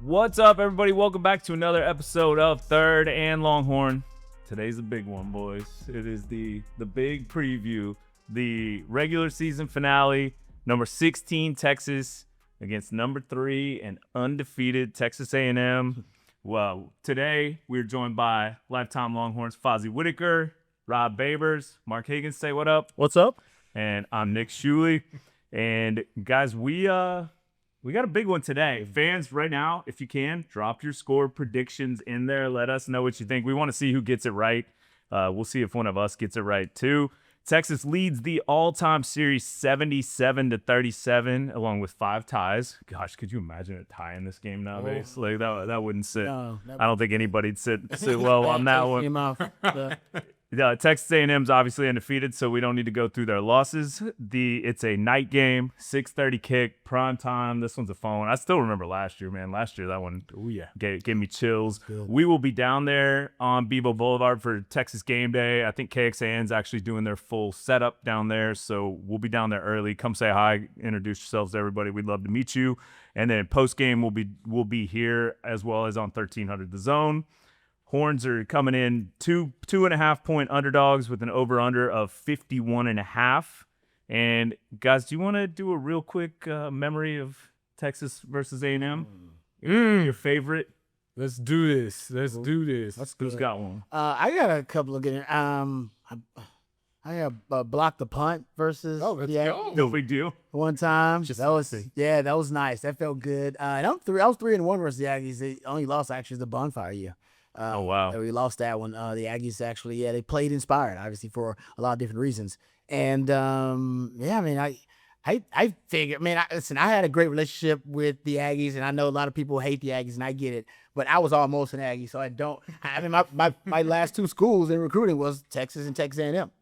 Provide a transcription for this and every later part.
What's up, everybody? Welcome back to another episode of Third and Longhorn. Today's a big one, boys. It is the big preview, the regular season finale, number 16 Texas against number 3 and undefeated Texas A&M. Well, today we're joined by Lifetime Longhorns Fozzy Whittaker, Rob Babers, Mark Higgins. Say what up? What's up? And I'm Nick Shuley. And guys, we got a big one today. Fans, right now, if you can, drop your score predictions in there. Let us know what you think. We want to see who gets it right. We'll see if one of us gets it right, too. Texas leads the all-time series 77-37, along with 5 ties. Gosh, could you imagine a tie in this game nowadays? Like that wouldn't sit. No, I don't think anybody'd sit well on that one. Texas A&M's obviously undefeated, so we don't need to go through their losses. It's a night game, 6:30 kick, prime time. This one's a fun one. I still remember last year, man. Last year, that one gave me chills. We will be down there on Bebo Boulevard for Texas game day. I think KXAN's actually doing their full setup down there, so we'll be down there early. Come say hi, introduce yourselves to everybody. We'd love to meet you. And then post-game, we'll be here as well as on 1300 The Zone. Horns are coming in 2.5 point underdogs with an over-under of 51.5. And guys, do you want to do a real quick memory of Texas versus A&M? Your favorite? Let's do this. Let's do this. Who's got one? I got a couple of good. I got block the punt versus No big deal. one time. That was nice. That felt good. And I was 3-1 versus the Aggies. The only loss actually is the bonfire year. Oh, wow. We lost that one. The Aggies actually, they played inspired, obviously, for a lot of different reasons. And, I mean, I figured, man, listen, I had a great relationship with the Aggies, and I know a lot of people hate the Aggies, and I get it. But I was almost an Aggie, so I mean, my last 2 schools in recruiting was Texas and Texas A&M.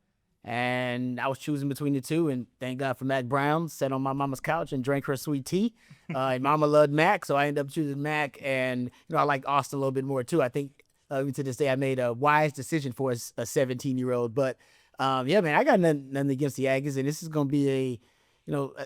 And I was choosing between the two, and thank God for Mac Brown. Sat on my mama's couch and drank her sweet tea. And mama loved Mac, so I ended up choosing Mac. And, I like Austin a little bit more, too. I think even to this day, I made a wise decision for a 17-year-old. But, man, I got nothing against the Aggies, and this is going to be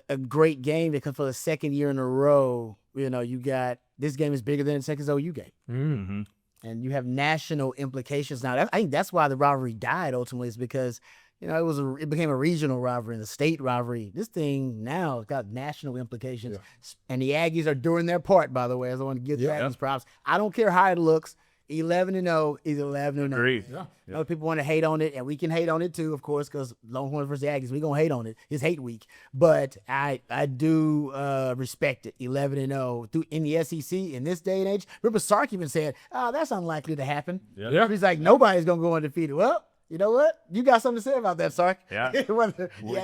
a great game because for the second year in a row, you got this game is bigger than the Texas OU game. Mm-hmm. And you have national implications now. I think that's why the rivalry died ultimately, is because it became a regional rivalry and a state rivalry. This thing now has got national implications. Yeah. And the Aggies are doing their part, by the way, as I want to give the Aggies props. I don't care how it looks. 11-0 is 11-0. Agreed. Yeah. People want to hate on it, and we can hate on it too, of course, because Longhorns versus Aggies, we're going to hate on it. It's hate week. But I do respect it, 11-0 in the SEC in this day and age. Remember, Sark even said, that's unlikely to happen. Yeah. He's like, nobody's going to go undefeated. Well, you know what? You got something to say about that, Sark. Yeah. One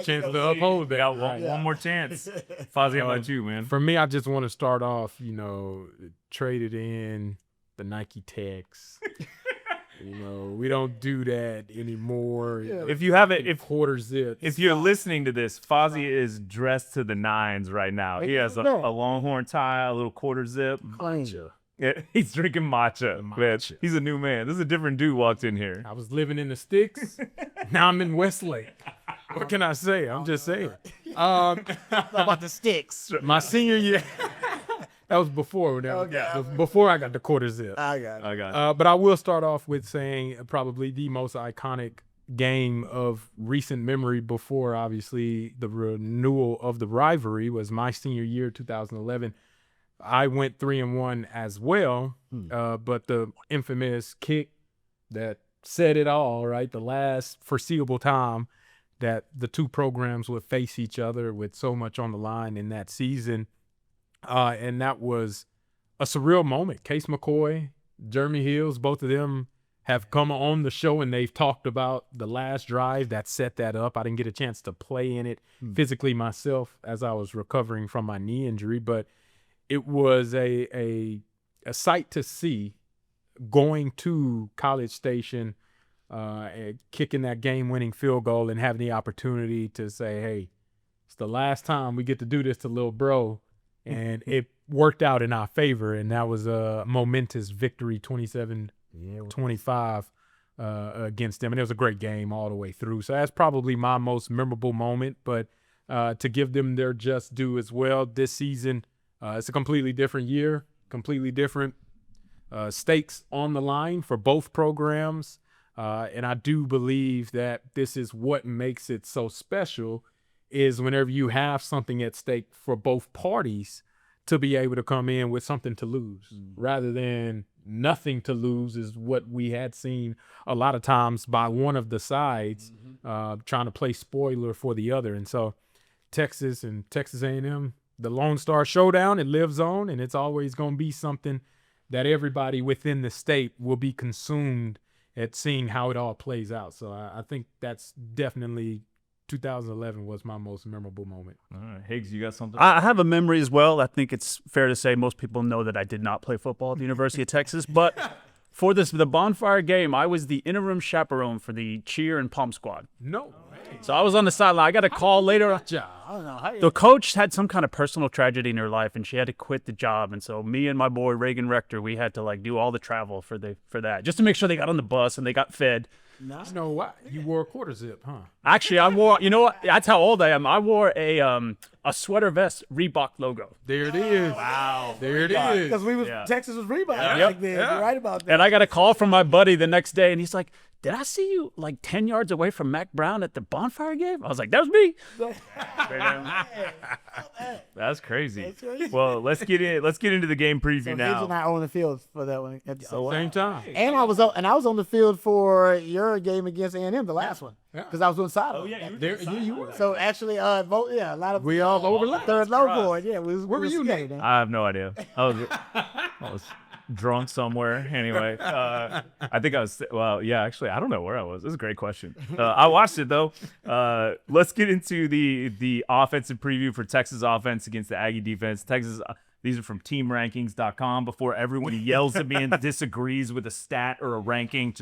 chance to uphold that. One more chance. Fozzy, how about you, man? For me, I just want to start off, traded in the Nike Techs. We don't do that anymore. Yeah. If you have it, quarter zip. If you're listening to this, Fozzy is dressed to the nines right now. He has a Longhorn tie, a little quarter zip. Yeah, he's drinking matcha. Man, he's a new man. This is a different dude walked in here. I was living in the sticks. Now I'm in Westlake. What can I say? I'm just saying. About the sticks. My senior year. That was before. Before I got the quarter zip. I got it. But I will start off with saying probably the most iconic game of recent memory before, obviously, the renewal of the rivalry was my senior year, 2011. I went 3-1 as well, but the infamous kick that said it all, right? The last foreseeable time that the two programs would face each other with so much on the line in that season. And that was a surreal moment. Case McCoy, Jeremy Hills, both of them have come on the show and they've talked about the last drive that set that up. I didn't get a chance to play in it physically myself as I was recovering from my knee injury, but it was a sight to see going to College Station, kicking that game-winning field goal and having the opportunity to say, hey, it's the last time we get to do this to little bro. And it worked out in our favor, and that was a momentous victory, 27-25 against them. And it was a great game all the way through. So that's probably my most memorable moment. But to give them their just due as well, this season, it's a completely different year. completely different stakes on the line for both programs. And I do believe that this is what makes it so special is whenever you have something at stake for both parties to be able to come in with something to lose rather than nothing to lose is what we had seen a lot of times by one of the sides trying to play spoiler for the other. And so Texas and Texas A&M, the Lone Star Showdown, it lives on, and it's always going to be something that everybody within the state will be consumed at seeing how it all plays out. So I think that's definitely 2011 was my most memorable moment. All right, Higgs, you got something? I have a memory as well. I think it's fair to say most people know that I did not play football at the University of Texas, but for the bonfire game, I was the interim chaperone for the cheer and pom squad. No. So I was on the sideline. I got a call later. I don't know how The coach had some kind of personal tragedy in her life, and she had to quit the job. And so me and my boy Reagan Rector, we had to like do all the travel for that, just to make sure they got on the bus and they got fed. You know what? You wore a quarter zip, huh? Actually, I wore. You know what? That's how old I am. I wore a sweater vest Reebok logo. There it is. Wow. There it is. Because Texas was Reebok. Yep. You're right about that. And I got a call from my buddy the next day, and he's like, "Did I see you like 10 yards away from Mac Brown at the bonfire game?" I was like, "That was me." That's crazy. That's crazy. Well, let's get into the game preview So Higgs now. and I on the field for that one. Same time. And I was on the field for your game against A&M, the last one, because I was doing sideline. You were. So actually, a lot of We all overlapped. third low board. Yeah, where were you, Nate? I have no idea. I was drunk somewhere. Anyway, I think I was. Well, yeah, actually, I don't know where I was. This is a great question. I watched it though. Let's get into the offensive preview for Texas offense against the Aggie defense. Texas. These are from teamrankings.com. Before everyone yells at me and disagrees with a stat or a ranking,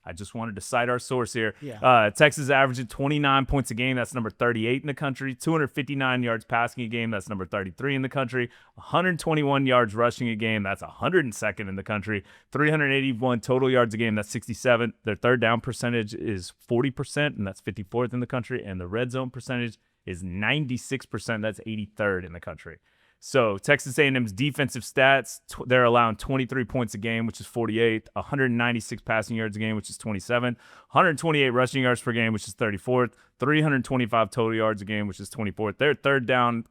I just wanted to cite our source here. Yeah. Texas averaging 29 points a game. That's number 38 in the country. 259 yards passing a game. That's number 33 in the country. 121 yards rushing a game. That's 102nd in the country. 381 total yards a game. That's 67th. Their third down percentage is 40%, and that's 54th in the country. And the red zone percentage is 96%. That's 83rd in the country. So Texas A&M's defensive stats, they're allowing 23 points a game, which is 48th, 196 passing yards a game, which is 27th, 128 rushing yards per game, which is 34th, 325 total yards a game, which is 24th. Their third down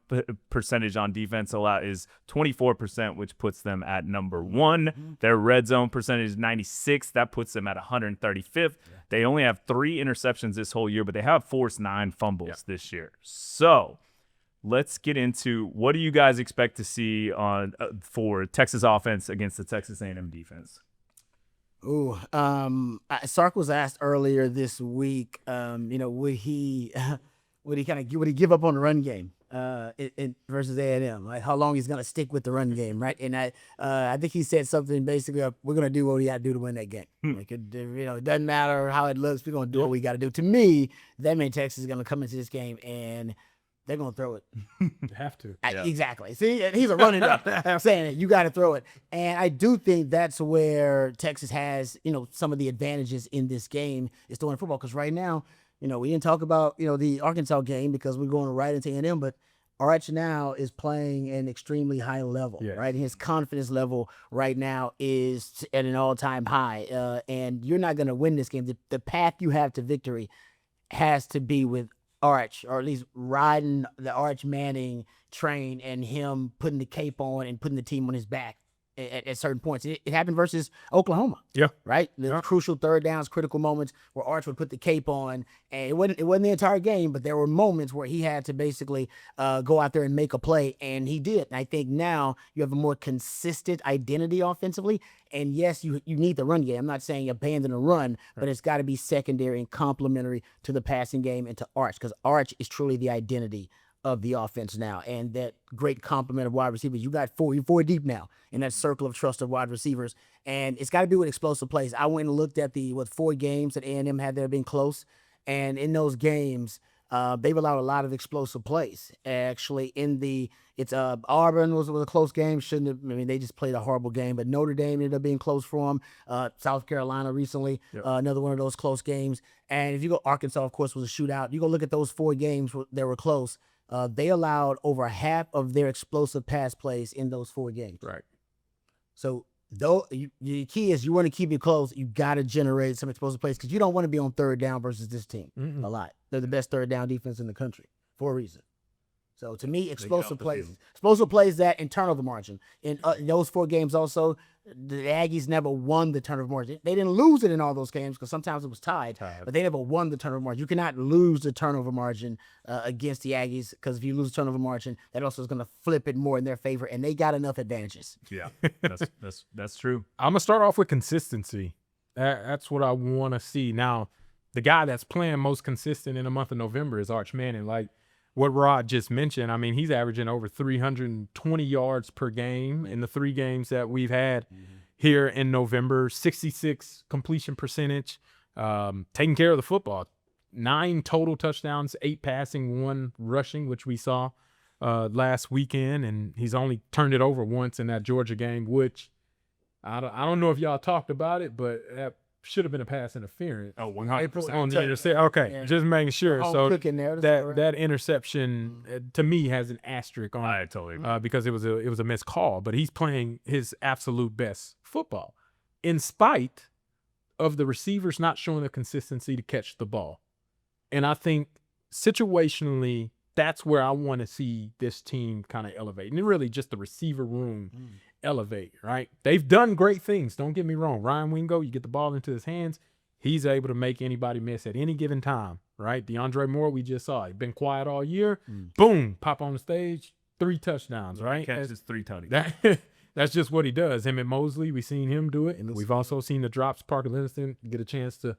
percentage on defense is 24%, which puts them at number 1. Their red zone percentage is 96. That puts them at 135th. They only have 3 interceptions this whole year, but they have forced 9 fumbles this year. So let's get into what do you guys expect to see on for Texas offense against the Texas A&M defense? Ooh, Sark was asked earlier this week, would he give up on the run game versus A&M? Like how long he's gonna stick with the run game, right? And I think he said something basically, we're gonna do what we got to do to win that game. Like it doesn't matter how it looks, we're gonna do what we got to do. To me, that means Texas is gonna come into this game and they're going to throw it. You have to. Exactly. See, he's a running up saying it. You got to throw it. And I do think that's where Texas has, some of the advantages in this game is throwing football. Because right now, we didn't talk about, the Arkansas game because we're going right into A&M, but Arch now is playing an extremely high level, right? His confidence level right now is at an all-time high. And you're not going to win this game. The path you have to victory has to be with Arch, or at least riding the Arch Manning train and him putting the cape on and putting the team on his back at certain points. It happened versus Oklahoma. Yeah. Right? The crucial third downs, critical moments where Arch would put the cape on. And it wasn't the entire game, but there were moments where he had to basically go out there and make a play, and he did. And I think now you have a more consistent identity offensively. And yes, you need the run game. I'm not saying abandon a run, but it's got to be secondary and complementary to the passing game and to Arch, because Arch is truly the identity of the offense now, and that great complement of wide receivers. You're 4 deep now in that circle of trust of wide receivers, and it's got to be with explosive plays. I went and looked at the 4 games that A&M had that have been close, and in those games, they've allowed a lot of explosive plays. Actually, Auburn was a close game. They just played a horrible game, but Notre Dame ended up being close for them. South Carolina recently, another one of those close games. And if you go, Arkansas, of course, was a shootout. You go look at those 4 games that were close. They allowed over half of their explosive pass plays in those 4 games. Right. So though the key is you want to keep it close. You got to generate some explosive plays because you don't want to be on third down versus this team a lot. They're the best third down defense in the country for a reason. So to me, explosive plays that in turnover margin. In those 4 games also, the Aggies never won the turnover margin. They didn't lose it in all those games because sometimes it was tied, but they never won the turnover margin. You cannot lose the turnover margin against the Aggies because if you lose the turnover margin, that also is going to flip it more in their favor, and they got enough advantages. Yeah, that's true. I'm going to start off with consistency. That's what I want to see. Now, the guy that's playing most consistent in the month of November is Arch Manning. Like what Rod just mentioned, I mean, he's averaging over 320 yards per game in the 3 games that we've had here in November, 66 completion percentage, taking care of the football. 9 total touchdowns, 8 passing, 1 rushing, which we saw last weekend, and he's only turned it over once in that Georgia game, which I don't know if y'all talked about it, but that should have been a pass interference. Oh, 100%. On the interception. Okay, just making sure. So that interception to me has an asterisk on it. I totally agree. Because it was a missed call, but he's playing his absolute best football in spite of the receivers not showing the consistency to catch the ball. And I think situationally, that's where I want to see this team kind of elevate. And really just the receiver room elevate, right? They've done great things. Don't get me wrong. Ryan Wingo, you get the ball into his hands, he's able to make anybody miss at any given time, right? DeAndre Moore, we just saw. He's been quiet all year. Boom, pop on the stage, 3 touchdowns, right? Catches 3 touchdowns. That's just what he does. Him and Mosley, we've seen him do it. And we've also seen the drops. Parker Livingston get a chance to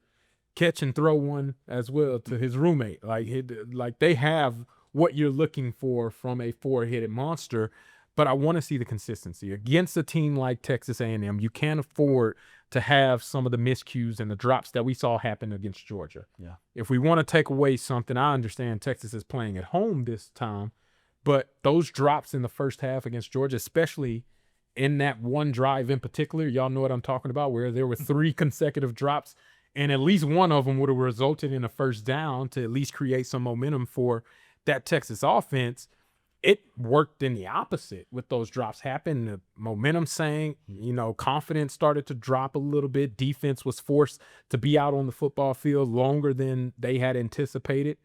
catch and throw one as well to his roommate. Like they have what you're looking for from a 4-headed monster. But I want to see the consistency. Against a team like Texas A&M, you can't afford to have some of the miscues and the drops that we saw happen against Georgia. Yeah. If we want to take away something, I understand Texas is playing at home this time, but those drops in the first half against Georgia, especially in that one drive in particular, y'all know what I'm talking about, where there were 3 consecutive drops, and at least one of them would have resulted in a first down to at least create some momentum for that Texas offense. It worked in the opposite with those drops happen. The momentum sank, confidence started to drop a little bit. Defense was forced to be out on the football field longer than they had anticipated.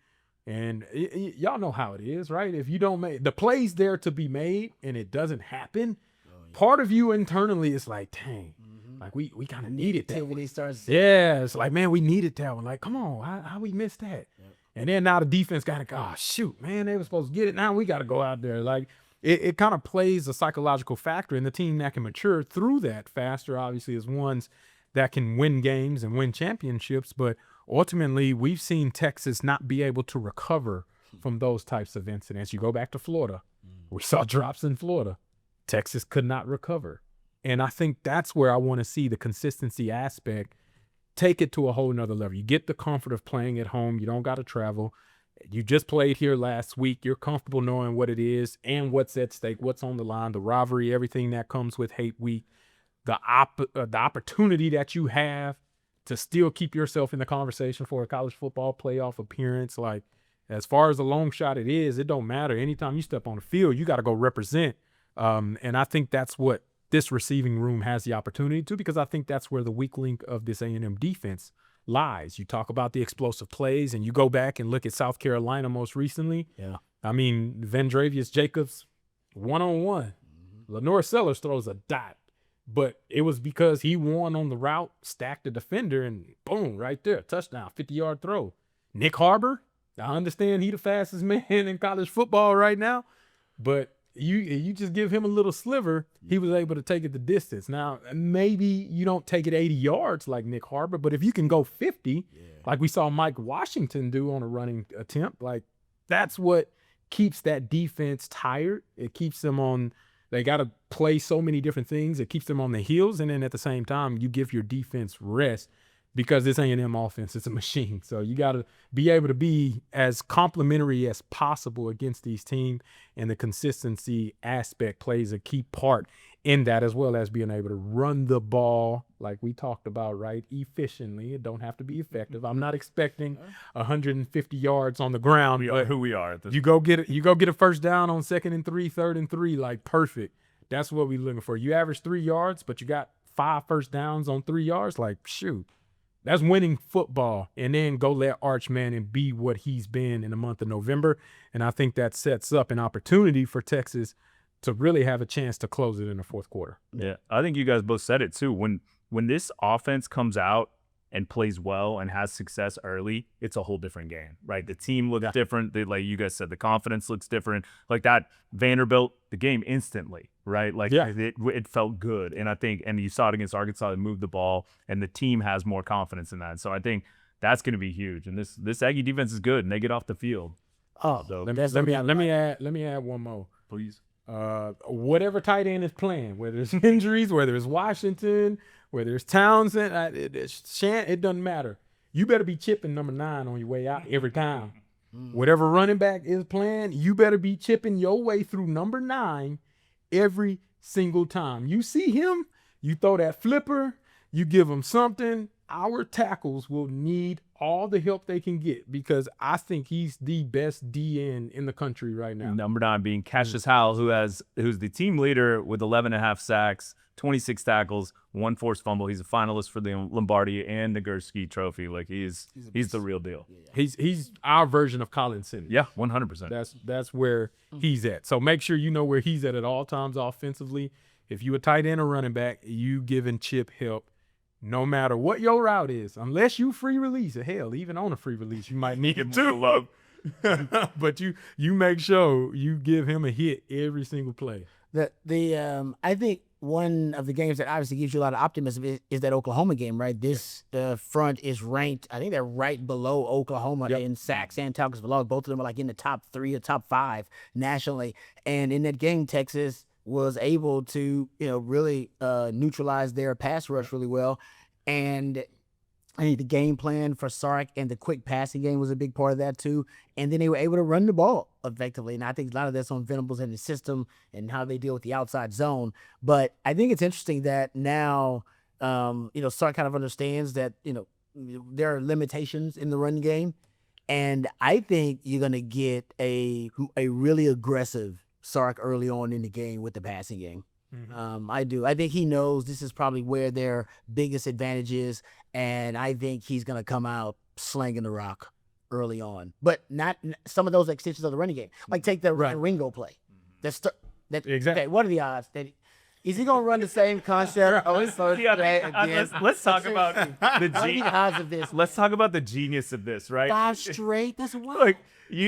And y'all know how it is, right? If you don't make the plays there to be made and it doesn't happen, part of you internally is like, dang, like we kind of needed that. When he starts, it's like, man, we needed that one. Like, come on, how we missed that? And then now the defense got to go, oh, shoot, man, they were supposed to get it. Now we got to go out there. Like, it kind of plays a psychological factor, and the team that can mature through that faster, obviously, is ones that can win games and win championships. But ultimately, we've seen Texas not be able to recover from those types of incidents. You go back to Florida. We saw drops in Florida. Texas could not recover. And I think that's where I want to see the consistency aspect take it to a whole nother level. You get the comfort of playing at home. You don't got to travel. You just played here last week. You're comfortable knowing what it is and what's at stake, what's on the line, the rivalry, everything that comes with Hate Week, the opportunity that you have to still keep yourself in the conversation for a college football playoff appearance. Like, as far as a long shot it is, it don't matter. Anytime you step on the field, you got to go represent. And I think that's what this receiving room has the opportunity to, because I think that's where the weak link of this A&M defense lies. You talk about the explosive plays, and you go back and look at South Carolina most recently. Yeah. I mean, Vendravius Jacobs, one-on-one. Lenore Sellers throws a dot, but it was because he won on the route, stacked the defender, and boom, right there, touchdown, 50-yard throw. Nick Harbor, I understand he the fastest man in college football right now, but you just give him a little sliver, he was able to take it the distance. Now, maybe you don't take it 80 yards like Nick Harbor, but if you can go 50, like we saw Mike Washington do on a running attempt, like that's what keeps that defense tired. It keeps them on, they got to play so many different things. It keeps them on the heels, and then at the same time, you give your defense rest, because this A&M offense is a machine. So you got to be able to be as complimentary as possible against these teams, and the consistency aspect plays a key part in that, as well as being able to run the ball like we talked about, right? Efficiently. It don't have to be effective. I'm not expecting 150 yards on the ground. We are who we are. You go get a first down on 2nd and 3, 3rd and 3, like perfect. That's what we're looking for. You average 3 yards, but you got 5 first downs on 3 yards. Like, shoot, that's winning football. And then go let Arch Manning be what he's been in the month of November. And I think that sets up an opportunity for Texas to really have a chance to close it in the fourth quarter. Yeah, I think you guys both said it too. When this offense comes out and plays well and has success early, it's a whole different game, right? The team looks different. Like you guys said, the confidence looks different. Like that Vanderbilt, the game instantly, right? Like it felt good. And I think, and you saw it against Arkansas, they moved the ball, and the team has more confidence in that. So I think that's going to be huge. And this Aggie defense is good, and they get off the field. Oh, so let me add one more, please. Whatever tight end is playing, whether it's injuries, whether it's Washington, whether it's Townsend, it doesn't matter. You better be chipping number 9 on your way out every time. Whatever running back is playing, you better be chipping your way through number 9 every single time. You see him, you throw that flipper, you give him something. Our tackles will need all the help they can get because I think he's the best DN in the country right now. Number 9 being Cassius Howell, who's the team leader with 11.5 sacks, 26 tackles, 1 forced fumble. He's a finalist for the Lombardi and Nagurski Trophy. Like he's the real deal. He's our version of Colin Sinnott. Yeah, 100%. That's where he's at. So make sure you know where he's at all times offensively. If you a tight end or running back, you giving Chip help. No matter what your route is, unless you free release, hell, even on a free release, you might need it too. But you make sure you give him a hit every single play. I think one of the games that obviously gives you a lot of optimism is that Oklahoma game, right? This front is ranked, I think they're right below Oklahoma in sacks and tackles for loss. Both of them are like in the top 3 or top 5 nationally. And in that game, Texas was able to, really neutralize their pass rush really well. And I think the game plan for Sark and the quick passing game was a big part of that too. And then they were able to run the ball effectively. And I think a lot of that's on Venables and his system and how they deal with the outside zone. But I think it's interesting that now, Sark kind of understands that, there are limitations in the run game. And I think you're going to get a really aggressive Sark early on in the game with the passing game. I do. I think he knows this is probably where their biggest advantage is, and I think he's going to come out slanging the rock early on. But not some of those extensions of the running game. Like take the Ringo play. Exactly. Okay, what are the odds that is he going to run the same concept? Let's talk about the odds of this. Let's talk about the genius of this, right? 5 straight. That's wild. Like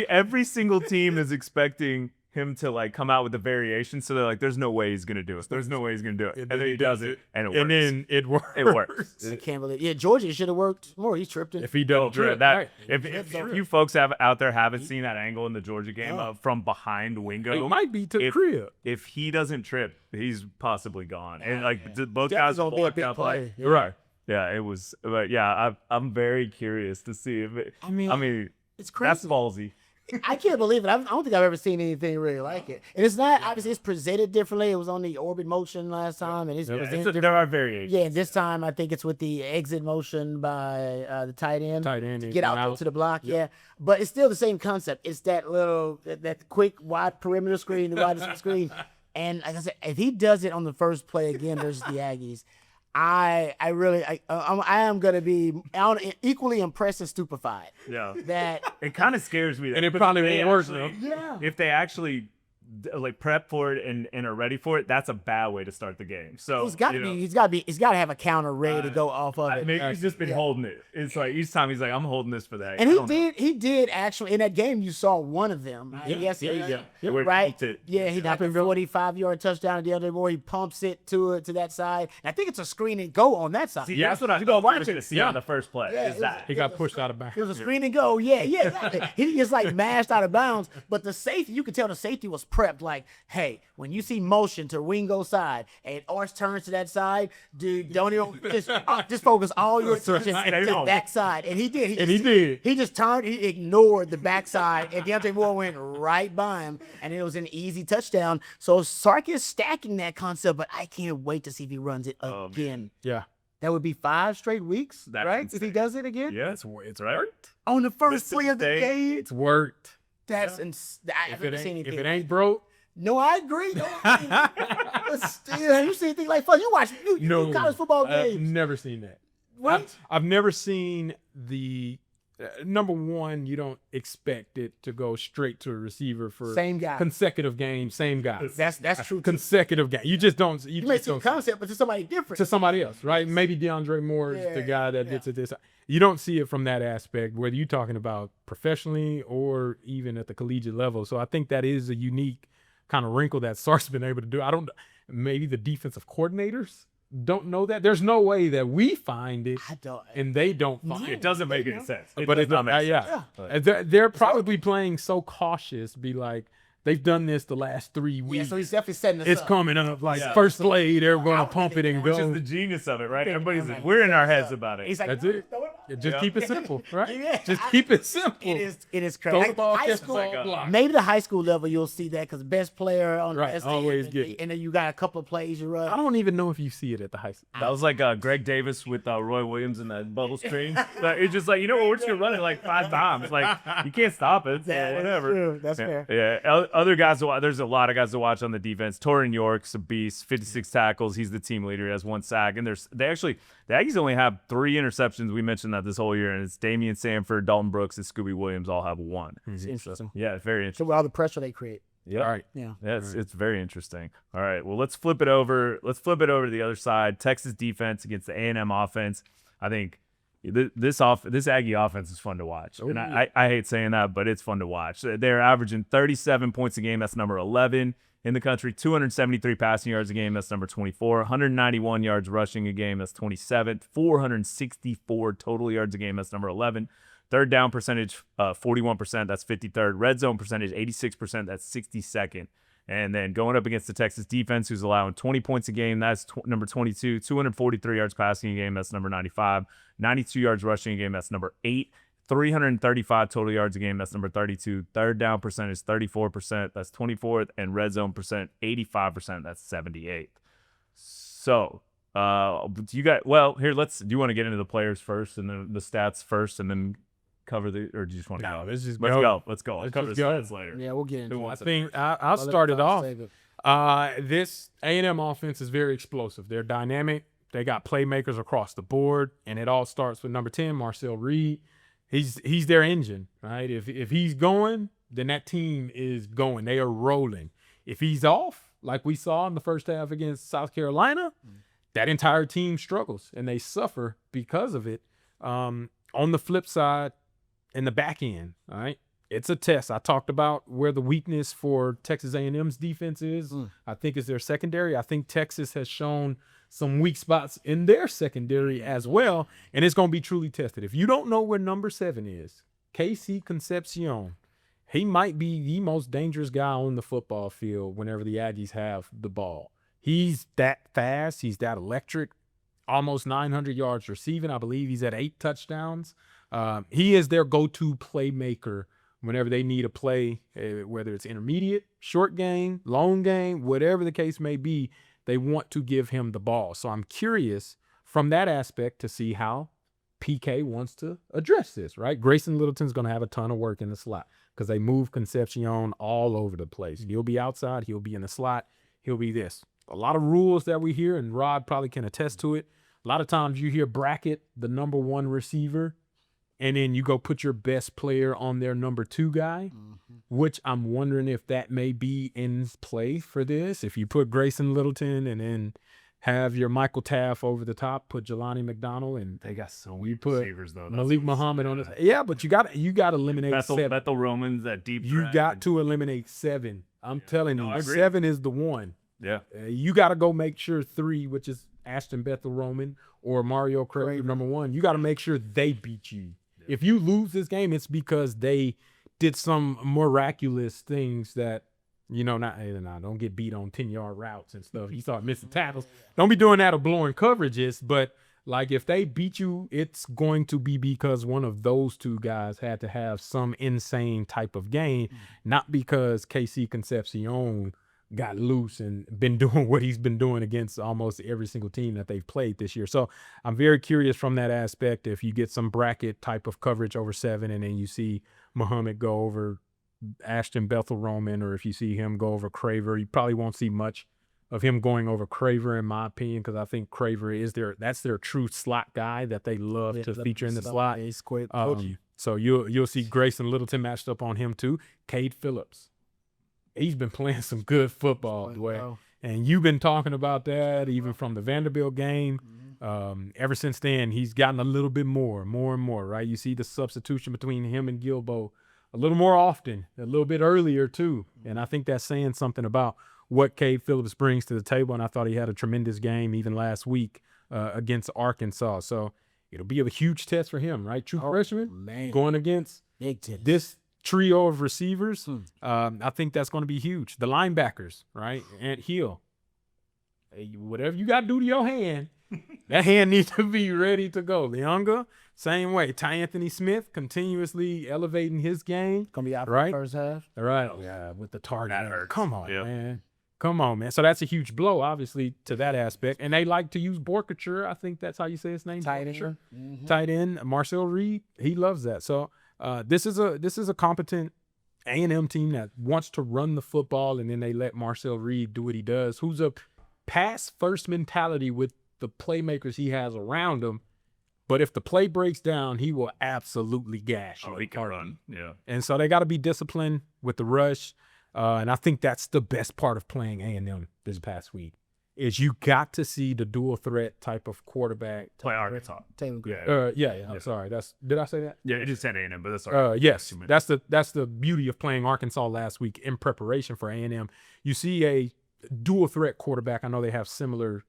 every single team is expecting him to like come out with a variation, so they're like, "There's no way he's gonna do it. There's no way he's gonna do it." And then he does it, and it works. And then it works. It works. I can't believe. Yeah, Georgia should have worked more. He tripped it. If he don't trip, that if you folks out there haven't seen that angle in the Georgia game from behind Wingo, it might be to the crib. If he doesn't trip, he's possibly gone. And like both guys will be a big play. You're right. Yeah, it was. But yeah, I'm very curious to see if it. I mean, it's crazy. That's ballsy. I can't believe it. I don't think I've ever seen anything really like it. And it's not, obviously, it's presented differently. It was on the orbit motion last time. And there are variations. Yeah, and this time I think it's with the exit motion by the tight end. To get out to the block, But it's still the same concept. It's that little, that quick wide perimeter screen, the widest screen. And like I said, if he does it on the first play again versus the Aggies, I am going to be equally impressed and stupefied. Yeah. That it kind of scares me. And it probably won't work though. Yeah. If they actually like prep for it and are ready for it, that's a bad way to start the game. So he's got to have a counter ready to go off of it. Maybe he's just been holding it. It's like each time he's like, I'm holding this for that. And he did actually in that game. You saw one of them. Right. Yeah, he knocked a 45-yard touchdown. The other boy, he pumps it to that side. And I think it's a screen and go on that side. See, that's what I was going to see on the first play. Is that he got pushed out of bounds? It was a screen and go. Yeah, exactly. He just like mashed out of bounds. But the safety, you could tell the safety was prepped. Like, hey, when you see motion to Wingo side and Arch turns to that side, dude, don't even just focus all your attention to that side. And he did. He just turned. He ignored the backside, and Deontay Moore went right by him, and it was an easy touchdown. So Sark is stacking that concept, but I can't wait to see if he runs it again. Yeah. That would be 5 straight weeks, right? Insane. If he does it again. Yeah, it's right. On the first play of the game. It's worked. I've never seen anything. If it ain't broke, No, I agree. No, but still, you see anything like Fuzz? You do college football games. I've never seen that. What? I've never seen the number one. You don't expect it to go straight to a receiver for Same guy. consecutive games. Same guy. That's true. Consecutive game. You just don't. You may see the concept, but to somebody different. To somebody else, right? Maybe DeAndre Moore is the guy that gets it this. You don't see it from that aspect, whether you're talking about professionally or even at the collegiate level. So I think that is a unique kind of wrinkle that Sark's been able to do. Maybe the defensive coordinators don't know that. There's no way that we find it, and they don't find it. It doesn't make any sense. But it's not. They're probably playing so cautious. Be like, they've done this the last 3 weeks. Yeah, so he's definitely setting us It's up. coming up like first lay. They're going to pump it and Which is go. the genius of it, right? We're in our heads about it. He's like, That's it. Just keep it simple, right? Yeah. Just keep it simple. It is Throw crazy. the ball, High catch the school, ball, block. maybe the high school level you'll see that because best player on the Right, best always team, get it. and then you got a couple of plays you run. I don't even know if you see it at the high school. That was like Greg Davis with Roy Williams in that bubble screen. It's just like, you know what, we're just going to run it like 5 times. Like, you can't stop it. So whatever. True. That's fair. Yeah. Other guys, there's a lot of guys to watch on the defense. Torrin York's a beast, 56 tackles. He's the team leader. He has 1 sack. And the Aggies only have 3 interceptions. We mentioned that this whole year. And it's Damian Sanford, Dalton Brooks, and Scooby Williams all have 1. It's interesting. Yeah, it's very So interesting. with all the pressure they create. Yep. All right. Yeah. Yeah, it's very interesting. All right, well, let's flip it over. Let's flip it over to the other side. Texas defense against the A&M offense. I think this Aggie offense is fun to watch. And I hate saying that, but it's fun to watch. They're averaging 37 points a game. That's number 11 in the country. 273 passing yards a game. That's number 24. 191 yards rushing a game. That's 27th. 464 total yards a game. That's number 11. Third down percentage, 41%. That's 53rd. Red zone percentage, 86%. That's 62nd. And then going up against the Texas defense, who's allowing 20 points a game, that's number 22. 243 yards passing a game, that's number 95. 92 yards rushing a game, that's number 8. 335 total yards a game, that's number 32. Third down percentage, 34%, that's 24th. And red zone percent, 85%, that's 78th. So, do you want to get into the players first and then the stats first and then cover or do you just want to go? Let's just Let's go. go. I'll Let's cover the just go. stats later. Yeah, we'll get into it. I think I'll start it off. This A&M offense is very explosive. They're dynamic. They got playmakers across the board, and it all starts with number 10, Marcel Reed. He's their engine, right? If he's going, then that team is going. They are rolling. If he's off, like we saw in the first half against South Carolina, that entire team struggles, and they suffer because of it. On the flip side, in the back end, all right, it's a test. I talked about where the weakness for Texas A&M's defense is. I think it's their secondary. I think Texas has shown some weak spots in their secondary as well, and it's going to be truly tested. If you don't know where number 7 is, Casey Concepcion, he might be the most dangerous guy on the football field whenever the Aggies have the ball. He's that fast. He's that electric. Almost 900 yards receiving. I believe he's at 8 touchdowns. He is their go-to playmaker whenever they need a play, whether it's intermediate, short game, long game, whatever the case may be, they want to give him the ball. So I'm curious from that aspect to see how PK wants to address this, right? Grayson Littleton's going to have a ton of work in the slot because they move Concepcion all over the place. He'll be outside. He'll be in the slot. He'll be this. A lot of rules that we hear, and Rod probably can attest to it. A lot of times you hear bracket the number 1 receiver, and then you go put your best player on their number 2 guy, which I'm wondering if that may be in play for this. If you put Grayson Littleton and then have your Michael Taft over the top, put Jelani McDonald, and They got so we many put receivers though. Malik Muhammad on it. Yeah, but you got to eliminate 7. Bethel Romans, that deep. You threat. got to eliminate 7. I'm telling you, I agree. 7 is the one. Yeah. You got to go make sure 3, which is Ashton Bethel Roman or Mario Craig, number 1, you got to make sure they beat you. Yeah. If you lose this game, it's because they did some miraculous things that, don't get beat on 10-yard routes and stuff. You start missing tackles. Don't be doing that or blowing coverages. But, like, if they beat you, it's going to be because one of those 2 guys had to have some insane type of game, not because KC Concepcion got loose and been doing what he's been doing against almost every single team that they've played this year. So I'm very curious from that aspect if you get some bracket type of coverage over 7 and then you see Muhammad go over Ashton Bethel-Roman, or if you see him go over Craver, you probably won't see much of him going over Craver, in my opinion, because I think Craver is that's their true slot guy that they love to feature in the slot. He's quite so you'll see Grayson Littleton matched up on him too. Cade Phillips, he's been playing some good football, Dwayne. And you've been talking about that even from the Vanderbilt game. Ever since then, he's gotten a little bit more and more, right? You see the substitution between him and Gilbo a little more often, a little bit earlier too. And I think that's saying something about what Cade Phillips brings to the table. And I thought he had a tremendous game even last week against Arkansas. So it'll be a huge test for him, right? True freshman going against this trio of receivers. I think that's going to be huge. The linebackers, right? Ant Hill. Hey, whatever you got to do to your hand, that hand needs to be ready to go. Leonga, same way. Ty Anthony Smith continuously elevating his game. Gonna be out for right? the first half. All right. Yeah, with the target. That hurts. Come on, Yep. man. Come on, man. So that's a huge blow, obviously, to that aspect. And they like to use Borkature. I think that's how you say his name. Tight end. Borkature. Tight end. Marcel Reed, he loves that. So this is a competent A&M team that wants to run the football, and then they let Marcel Reed do what he does. Who's a pass-first mentality with the playmakers he has around him. But if the play breaks down, he will absolutely gash you. Oh, he can run. Yeah. And so they got to be disciplined with the rush. And I think that's the best part of playing A&M this past week is you got to see the dual threat type of quarterback. Play Arkansas. Taylor Green. Yeah. I'm sorry. Did I say that? Yeah, it just said A&M, but that's all right. Yes, that's the beauty of playing Arkansas last week in preparation for A&M. You see a dual threat quarterback. I know they have similar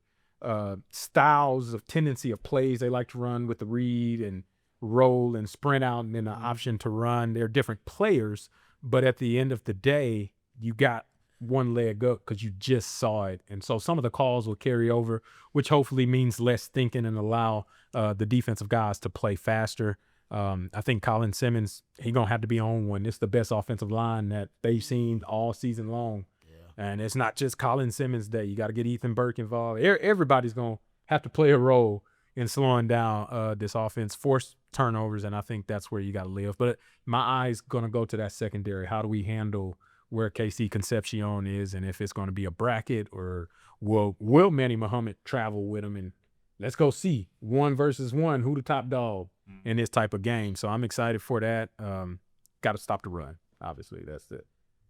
styles of tendency of plays they like to run with the read and roll and sprint out and then the option to run. They're different players, but at the end of the day, you got one leg up because you just saw it. And so some of the calls will carry over, which hopefully means less thinking and allow the defensive guys to play faster. I think Colin Simmons, he going to have to be on one. It's the best offensive line that they've seen all season long. And it's not just Colin Simmons Day. You got to get Ethan Burke involved. Everybody's going to have to play a role in slowing down this offense, force turnovers, and I think that's where you got to live. But my eye's going to go to that secondary. How do we handle where KC Concepcion is, and if it's going to be a bracket or will Manny Muhammad travel with him? And let's go see 1-versus-1, who the top dog in this type of game. So I'm excited for that. Got to stop the run, obviously. That's it.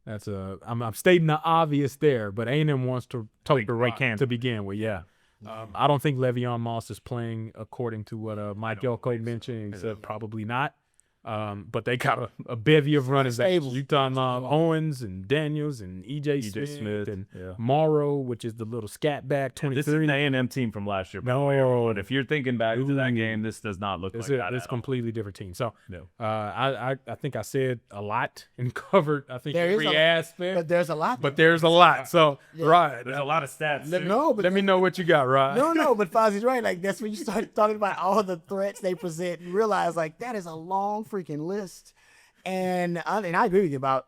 I'm stating the obvious there, but A&M wants to take the right can to begin with. Yeah. I don't think Le'Veon Moss is playing according to what Mike Elko mentioned. He said probably not. But they got a bevy of runners. You talking Owens and Daniels and EJ Smith and Morrow, which is the little scat back 23. This is an A&M team from last year. But if you're thinking back to that game, this does not look like that. It's a completely different team. So I think I said a lot and covered every aspect. But there's a lot. But there's a lot. So right, there's a lot of stats. Let me know what you got, Rod. No, but Fozzy's right. Like that's when you start talking about all the threats they present. You realize like that is a long freaking list. And I agree with you about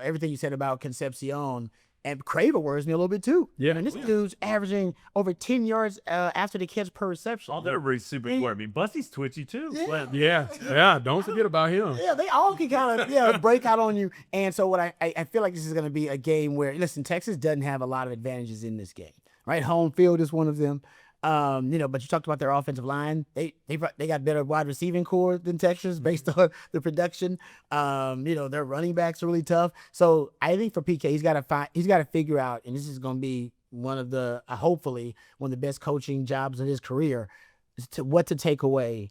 everything you said about Concepcion. And Craver worries me a little bit too. Yeah. And this dude's averaging over 10 yards after the catch per reception. Oh, they're really super good. I mean, Busty's twitchy too. Yeah. Don't forget about him. Yeah, they all can kind of break out on you. And so what I feel like this is going to be a game where, listen, Texas doesn't have a lot of advantages in this game, right? Home field is one of them. But you talked about their offensive line. They got better wide receiving core than Texas based on the production. Their running backs are really tough. So I think for PK, he's got to figure out, and this is going to be one of the hopefully one of the best coaching jobs of his career, is what to take away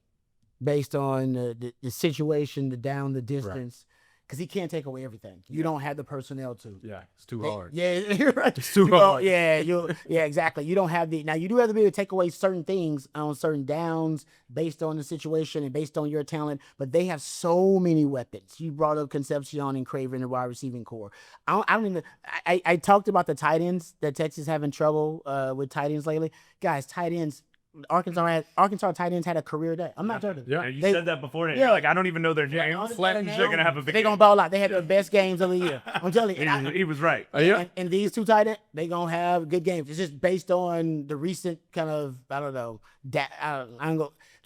based on the situation, the down, the distance. Because he can't take away everything. You don't have the personnel to. Yeah, it's too hard. Yeah, you're right. It's too hard. Yeah, exactly. You don't have now you do have to be able to take away certain things on certain downs based on the situation and based on your talent, but they have so many weapons. You brought up Concepcion and Craver in the wide receiving core. I talked about the tight ends that Texas having trouble with tight ends lately. Guys, tight ends Arkansas tight ends had a career day. I'm not joking. Yeah, And you said that before. Yeah, like I don't even know their names. They're gonna have a big. They gonna ball out. They had the best games of the year. I'm telling you. He was right. And these two tight ends, they gonna have good games. It's just based on the recent kind of the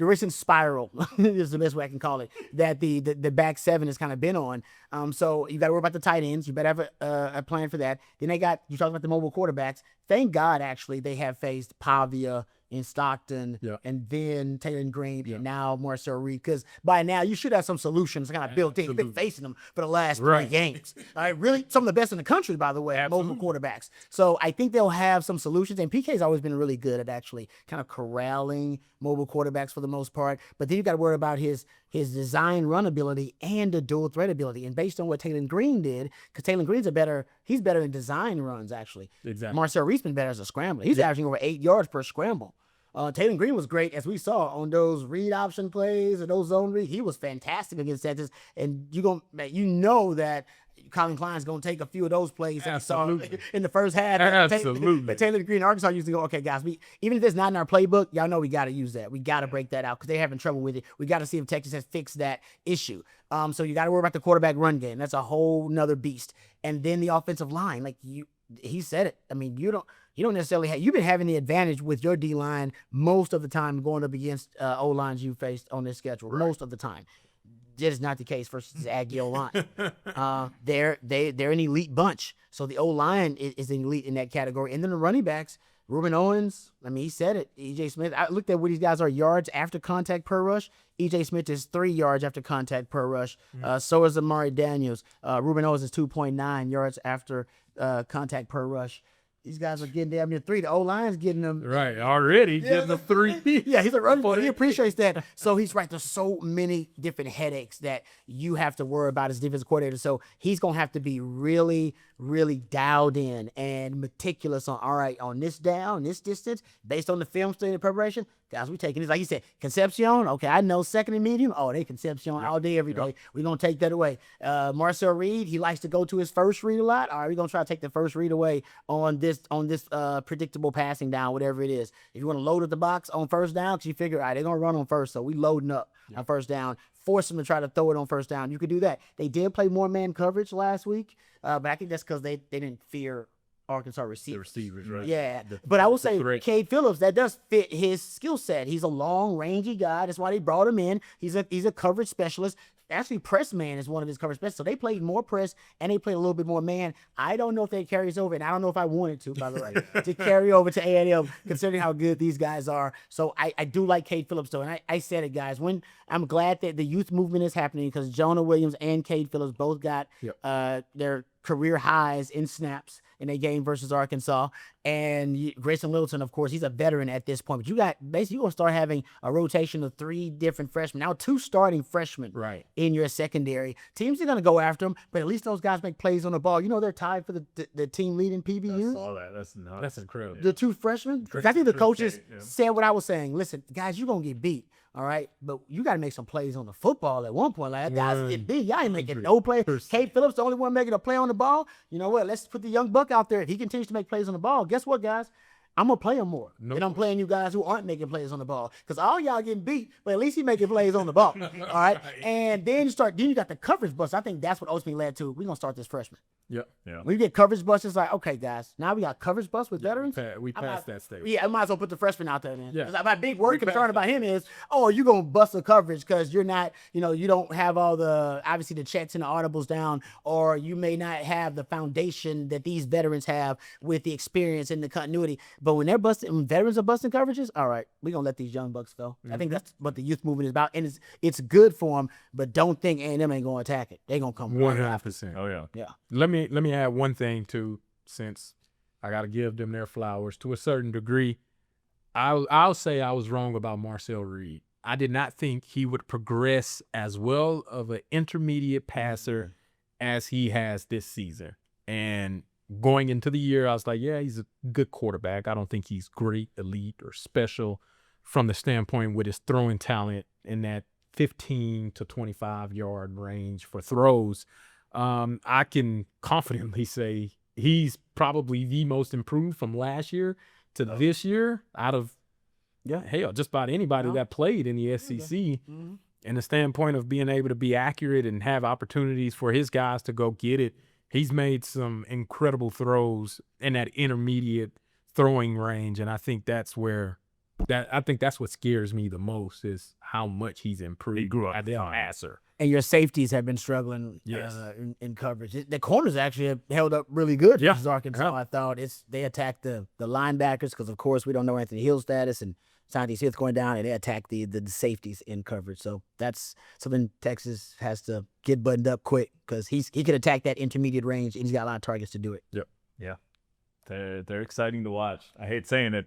recent spiral is the best way I can call it, that the back seven has kind of been on. So you got to worry about the tight ends. You better have a plan for that. Then you talked about the mobile quarterbacks. Thank God, actually, they have faced Pavia in Stockton, and then Taylor Green, and now Marcel Reed. Because by now, you should have some solutions kind of built in. You've been facing them for the last 3 games. All right, really, some of the best in the country, by the way, mobile quarterbacks. So I think they'll have some solutions. And PK's always been really good at actually kind of corralling mobile quarterbacks for the most part. But then you got to worry about his design run ability and the dual threat ability. And based on what Taylor Green did, because Taylor Green's he's better in design runs, actually. Exactly. Marcel Reed's been better as a scrambler. He's averaging over 8 yards per scramble. Taylor Green was great, as we saw on those read option plays or those zone reads. He was fantastic against Texas, and you know that Colin Klein's going to take a few of those plays that we saw in the first half. Absolutely. But Taylor Green and Arkansas used to go, okay, guys, even if it's not in our playbook, y'all know we got to use that. We got to break that out because they're having trouble with it. We got to see if Texas has fixed that issue. So you got to worry about the quarterback run game. That's a whole nother beast. And then the offensive line, he said it. I mean, you don't necessarily you've been having the advantage with your D-line most of the time going up against O-lines you faced on this schedule, most of the time. That is not the case versus the Aggie O-line. They're an elite bunch. So the O-line is an elite in that category. And then the running backs, Ruben Owens, I mean, he said it. E.J. Smith, I looked at what these guys are yards after contact per rush. E.J. Smith is 3 yards after contact per rush. So is Amari Daniels. Ruben Owens is 2.9 yards after contact per rush. These guys are getting damn near 3. The O-line's getting them. Right, already getting the 3. Yeah, he's a running back. He appreciates that. So he's right. There's so many different headaches that you have to worry about as defensive coordinator. So he's going to have to be really, really dialed in and meticulous on, all right, on this down, this distance, based on the film study and preparation. Guys, we taking this, like you said, Concepcion. Okay, I know second and medium. Oh, they Concepcion all day, every day. We're going to take that away. Marcel Reed, he likes to go to his first read a lot. All right, we're going to try to take the first read away on this predictable passing down, whatever it is. If you want to load up the box on first down, because you figure, all right, they're going to run on first, so we loading up on first down. Force them to try to throw it on first down. You could do that. They did play more man coverage last week, but I think that's because they didn't fear Arkansas receivers. The receivers, right? Yeah. But I will say, Cade Phillips, that does fit his skill set. He's a long, rangy guy. That's why they brought him in. He's a coverage specialist. Actually, press man is one of his coverage specialists. So they played more press, and they played a little bit more man. I don't know if that carries over, and I don't know if I wanted to, by the way, to carry over to A&M, considering how good these guys are. So I do like Cade Phillips, though. And I said it, guys. I'm glad that the youth movement is happening because Jonah Williams and Cade Phillips both got their career highs in snaps in a game versus Arkansas. And Grayson Littleton, of course, he's a veteran at this point. But you're going to start having a rotation of 3 different freshmen. Now 2 starting freshmen in your secondary. Teams are going to go after them, but at least those guys make plays on the ball. You know they're tied for the team lead in PBU. I saw that. That's nuts. That's incredible. The 2 freshmen. I think the coaches said what I was saying. Listen, guys, you're going to get beat. All right, but you got to make some plays on the football at one point. Like, guys get beat. Y'all ain't making no play. Cade Phillips, the only one making a play on the ball. You know what? Let's put the young buck out there. If he continues to make plays on the ball, guess what, guys? I'm going to play him more than I'm playing you guys who aren't making plays on the ball. Because all y'all getting beat, but at least he making plays on the ball. All right? And then you got the coverage bust. I think that's what ultimately led to, we're going to start this freshman. Yeah. When you get coverage bust, it's like, okay, guys, now we got coverage bust with veterans. We passed that stage. Yeah, I might as well put the freshman out there, man. Yeah. My big worry concern about him is, you're going to bust the coverage because you're not, you don't have all obviously the checks and the audibles down, or you may not have the foundation that these veterans have with the experience and the continuity. But when veterans are busting coverages, all right, we're going to let these young bucks go. I think that's what the youth movement is about, and it's good for them, but don't think A&M ain't going to attack it. They're going to come 100%. Oh, yeah. Yeah. Let me add one thing too, since I got to give them their flowers to a certain degree. I'll say I was wrong about Marcel Reed. I did not think he would progress as well of an intermediate passer as he has this season. And going into the year, I was like, yeah, he's a good quarterback. I don't think he's great, elite, or special from the standpoint with his throwing talent in that 15 to 25 yard range for throws. I can confidently say he's probably the most improved from last year to this year out of Yeah. hell, just about anybody that played in the SEC. And the standpoint of being able to be accurate and have opportunities for his guys to go get it, he's made some incredible throws in that intermediate throwing range, and I think that's where that's what scares me the most is how much he's improved. He grew up as a passer. And your safeties have been struggling Yes. in coverage. The corners actually have held up really good Yeah. versus Arkansas. I thought they attacked the linebackers because, of course, we don't know Anthony Hill's status and Santi Smith going down, and they attacked the safeties in coverage. So that's something Texas has to get buttoned up quick because he can attack that intermediate range, and he's got a lot of targets to do it. Yep. Yeah. They're exciting to watch. I hate saying it.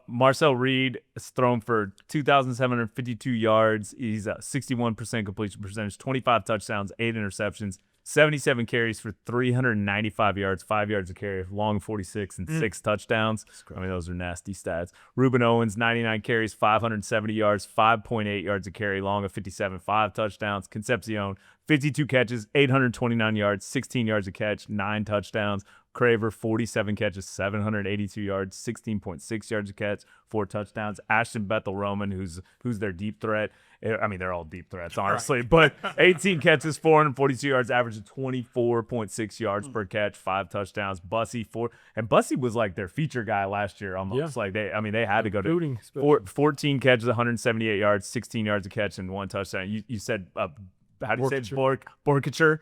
Marcel Reed is thrown for 2,752 yards. He's a 61% completion percentage, 25 touchdowns, 8 interceptions, 77 carries for 395 yards, 5 yards a carry, long 46, and 6 touchdowns. I mean, those are nasty stats. Ruben Owens, 99 carries, 570 yards, 5.8 yards a carry, long of 57, 5 touchdowns. Concepcion, 52 catches, 829 yards, 16 yards a catch, 9 touchdowns. Craver, 47 catches, 782 yards, 16.6 yards a catch, 4 touchdowns. Ashton Bethel-Roman, who's their deep threat. I mean, they're all deep threats, honestly. But 18 catches, 442 yards, average of 24.6 yards per catch, 5 touchdowns. Bussy, 4. And Bussy was like their feature guy last year almost. Yeah. Like they had to go to 14 catches, 178 yards, 16 yards a catch, and 1 touchdown. You said how do you say it? Borkacher.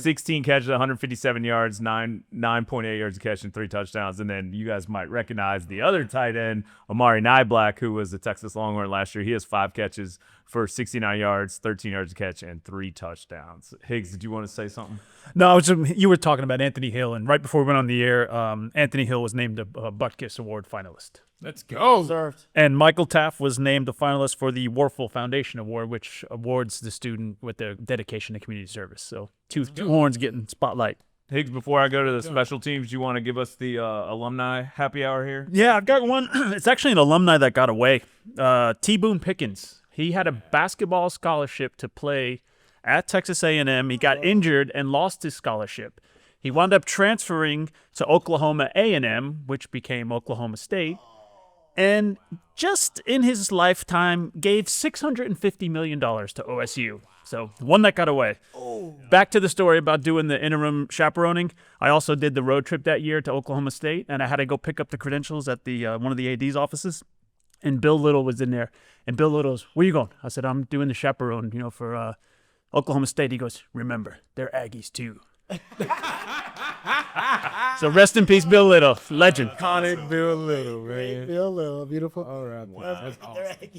16 catches, 157 yards, 9.8 yards a catch, and 3 touchdowns. And then you guys might recognize the other tight end, Amari Nyblack, who was the Texas Longhorn last year. He has 5 catches for 69 yards, 13 yards a catch, and 3 touchdowns. Higgs, did you want to say something? No, you were talking about Anthony Hill, and right before we went on the air, Anthony Hill was named a Butkus Award finalist. Let's go. Served. And Michael Taft was named a finalist for the Warfel Foundation Award, which awards the student with their dedication to community service. So two horns getting spotlight. Higgs, before I go to the special teams, you want to give us the alumni happy hour here? Yeah, I've got one. It's actually an alumni that got away. T. Boone Pickens. He had a basketball scholarship to play at Texas A&M. He got injured and lost his scholarship. He wound up transferring to Oklahoma A&M, which became Oklahoma State. And just in his lifetime, gave $650 million to OSU. So one that got away. Back to the story about doing the interim chaperoning. I also did the road trip that year to Oklahoma State, and I had to go pick up the credentials at the one of the AD's offices. And Bill Little was in there. And Bill Little goes, "Where you going?" I said, "I'm doing the chaperone, for Oklahoma State." He goes, "Remember, they're Aggies too." So rest in peace, Bill Little, legend. Iconic Bill Little, man. Bill Little, beautiful. All right. Wow. That's awesome.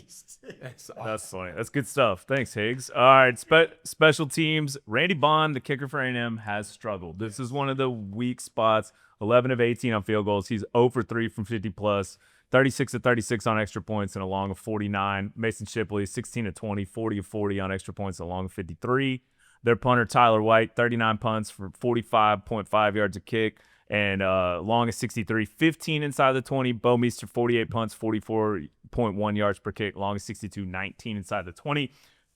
That's awesome. That's funny. That's good stuff. Thanks, Higgs. All right, special teams. Randy Bond, the kicker for A&M, has struggled. This is one of the weak spots. 11 of 18 on field goals. He's 0 for 3 from 50 plus. 36 of 36 on extra points and a long of 49. Mason Shipley, 16 of 20, 40 of 40 on extra points and a long of 53. Their punter, Tyler White, 39 punts for 45.5 yards a kick and long of 63. 15 inside the 20. Bo Meester, 48 punts, 44.1 yards per kick, long of 62. 19 inside the 20.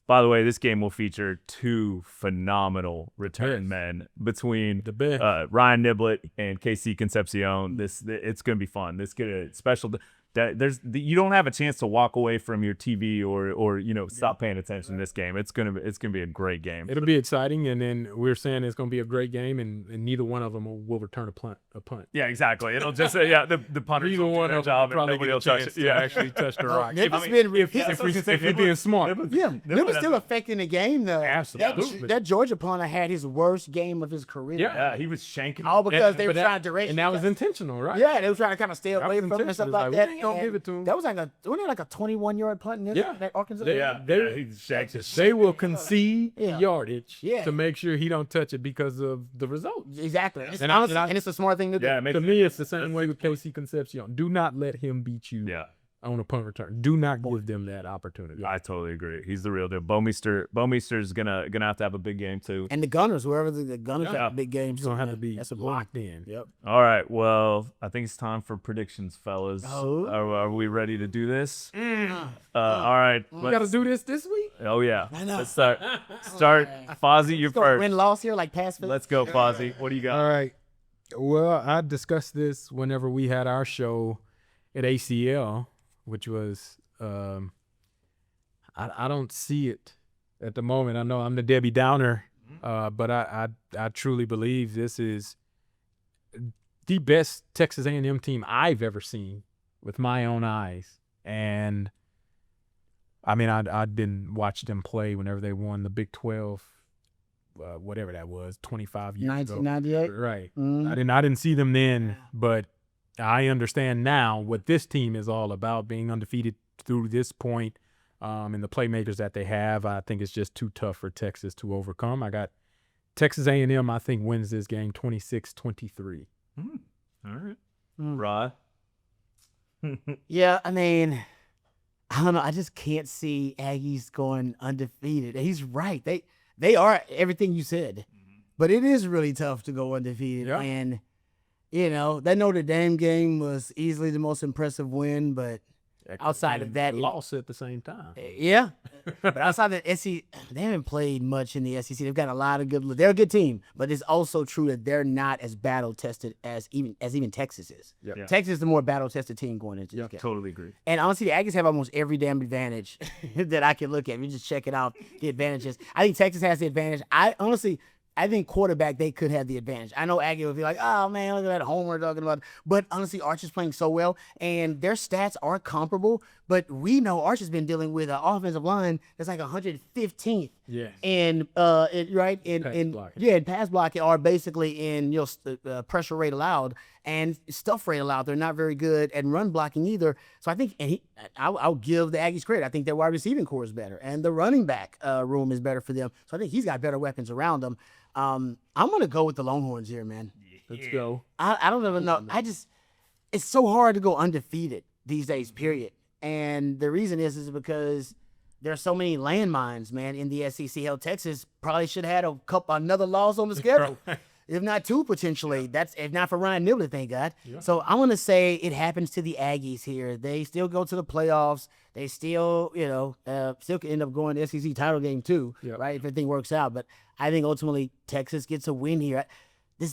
By the way, this game will feature 2 phenomenal return men between Ryan Niblett and KC Concepcion. It's going to be fun. This special. You don't have a chance to walk away from your TV or stop paying attention to this game. It's gonna be a great game. It'll be exciting, and then we're saying it's gonna be a great game, and neither one of them will return a punt. Yeah, exactly. It'll just the punter. Neither one of them probably nobody will touch touch it. Yeah, actually touch the rock. If we're being smart. Yeah, Niblett still affecting the game though. Absolutely. That Georgia punter had his worst game of his career. Yeah, he was shanking. All because they were trying to direct. And that was intentional, right? Yeah, they were trying to kind of stay away from it and stuff like that. Don't give it to him. That was like a 21-yard punt in Arkansas. They will concede yardage Yeah. to make sure he don't touch it because of the result. Exactly. And it's a smart thing to do. Yeah, To me, it's the same way with KC Concepcion. Do not let him beat you on a punt return. Do not give them that opportunity. I totally agree. He's the real deal. Bo Meester's gonna have to have a big game too. And the Gunners, whoever the Gunners have big games, He's gonna have to be that's locked in. Yep. All right. Well, I think it's time for predictions, fellas. Oh. Are we ready to do this? All right. We got to do this week? Oh yeah. I know. Let's start. Fozzy, you're first. Win loss here like pass. Let's go, Fozzy. What do you got? All right. Well, I discussed this whenever we had our show at ACL. which was I don't see it at the moment. I know I'm the Debbie Downer, but I truly believe this is the best Texas A&M team I've ever seen with my own eyes. And I mean, I'd been watching them play whenever they won the Big 12, whatever that was, 25 years 1998. ago. Right. Mm-hmm. I didn't see them then, but I understand now what this team is all about, being undefeated through this point, and the playmakers that they have. I think it's just too tough for Texas to overcome. I got Texas A&M, I think, wins this game 26-23. All right. Rod? Yeah, I mean, I don't know. I just can't see Aggies going undefeated. He's right. They are everything you said. But it is really tough to go undefeated. Yeah. And, you know, that Notre Dame game was easily the most impressive win, but outside of that, lost at the same time. yeah. But outside of the SEC, they haven't played much in the SEC. They've got a lot of good. They're a good team, but it's also true that they're not as battle tested as even Texas is. Yep. Yeah. Texas is the more battle tested team going into this game. Totally agree. And honestly, the Aggies have almost every damn advantage that I can look at. You just check it out, the advantages. I think Texas has the advantage. I think quarterback, they could have the advantage. I know Aggie would be like, oh, man, look at that homer talking about. But honestly, Arch is playing so well, and their stats are comparable. But we know Arch has been dealing with an offensive line that's like 115th. Yeah. And, right? In pass blocking are basically in pressure rate allowed and stuff rate allowed. They're not very good at run blocking either. So I think, and I'll give the Aggies credit. I think their wide receiving core is better, and the running back room is better for them. So I think he's got better weapons around them. I'm gonna go with the Longhorns here, man. Let's go. I don't even know. It's so hard to go undefeated these days, period. And the reason is because there are so many landmines, man, in the SEC. Hell, Texas probably should have had another loss on the schedule. If not two, potentially. That's if not for Ryan Nibbler, thank God. Yeah. So I want to say it happens to the Aggies here. They still go to the playoffs. They still, still can end up going to the SEC title game too, right? If everything works out. But I think ultimately Texas gets a win here.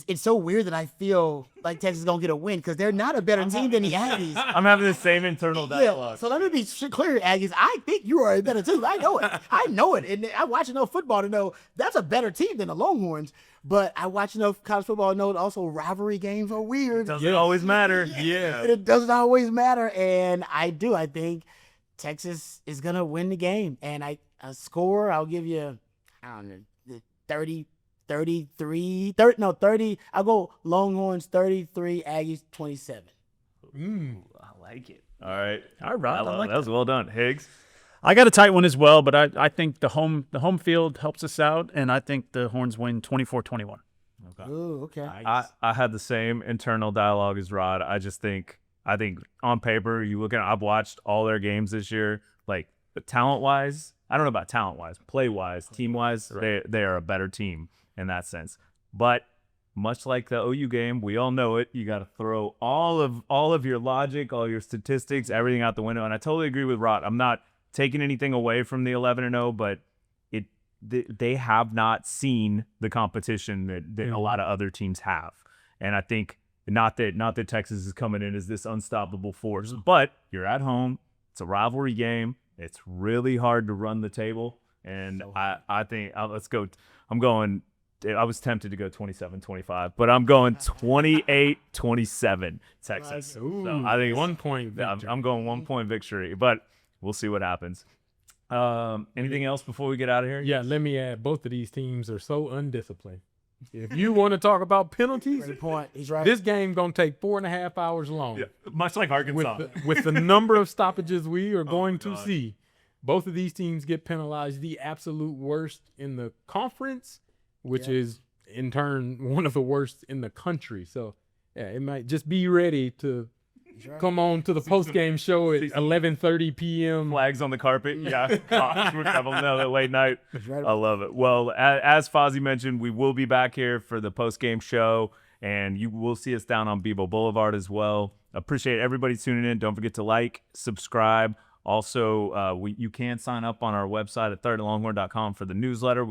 It's so weird that I feel like Texas is going to get a win because they're not a better team than the Aggies. I'm having the same internal dialogue. So let me be clear, Aggies. I think you are a better team. I know it. I know it. And I watch enough football to know that's a better team than the Longhorns. But I watch enough college football to know also rivalry games are weird. Doesn't always matter. Yeah. It doesn't always matter. And I think Texas is going to win the game. And I score, I'll give you, 30. I'll go Longhorns 33, Aggies 27. I like it. All right. All right. That was well done. Higgs? I got a tight one as well, but I think the home field helps us out, and I think the Horns win 24-21. Okay. Ooh, okay. I had the same internal dialogue as Rod. I think on paper, I've watched all their games this year, like talent-wise. I don't know about talent-wise, play-wise, team-wise, right. They are a better team in that sense. But much like the OU game, we all know it. You got to throw all of your logic, all your statistics, everything out the window. And I totally agree with Rod. I'm not taking anything away from the 11-0, but they have not seen the competition that a lot of other teams have. And I think not that Texas is coming in as this unstoppable force, but you're at home. It's a rivalry game. It's really hard to run the table. And I think let's go. I was tempted to go 27-25, but I'm going 28-27 Texas. Ooh, so I think 1 point victory. I'm going 1 point victory, but we'll see what happens. Anything else before we get out of here? Yeah, let me add, both of these teams are so undisciplined. If you want to talk about penalties, great point. He's right. This game going to take 4.5 hours long. Yeah, much like Arkansas. With the number of stoppages we are going to see, both of these teams get penalized, the absolute worst in the conference, which is in turn one of the worst in the country. So, yeah, it might just be ready to come on to the post-game show at 11:30 p.m. Flags on the carpet. Yeah. We're having another late night. I love it. Well, as Fozzy mentioned, we will be back here for the post-game show, and you will see us down on Bebo Boulevard as well. Appreciate everybody tuning in. Don't forget to like, subscribe. Also, you can sign up on our website at thirdandlonghorn.com for the newsletter.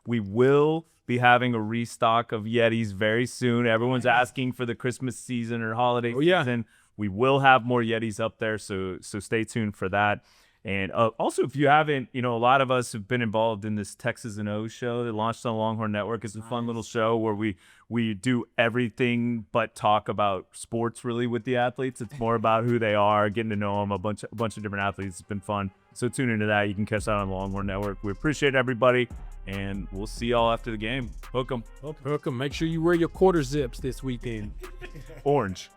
We will be having a restock of Yetis very soon. Everyone's asking for the Christmas season or holiday season. We will have more Yetis up there, so stay tuned for that. And also, if you haven't, a lot of us have been involved in this Texas A&O show that launched on Longhorn Network. It's a fun little show where we do everything but talk about sports really with the athletes. It's more about who they are, getting to know them, a bunch of different athletes. It's been fun. So tune into that. You can catch that on the Longhorn Network. We appreciate everybody, and we'll see y'all after the game. Hook 'em. Hook 'em. Make sure you wear your quarter zips this weekend. Orange.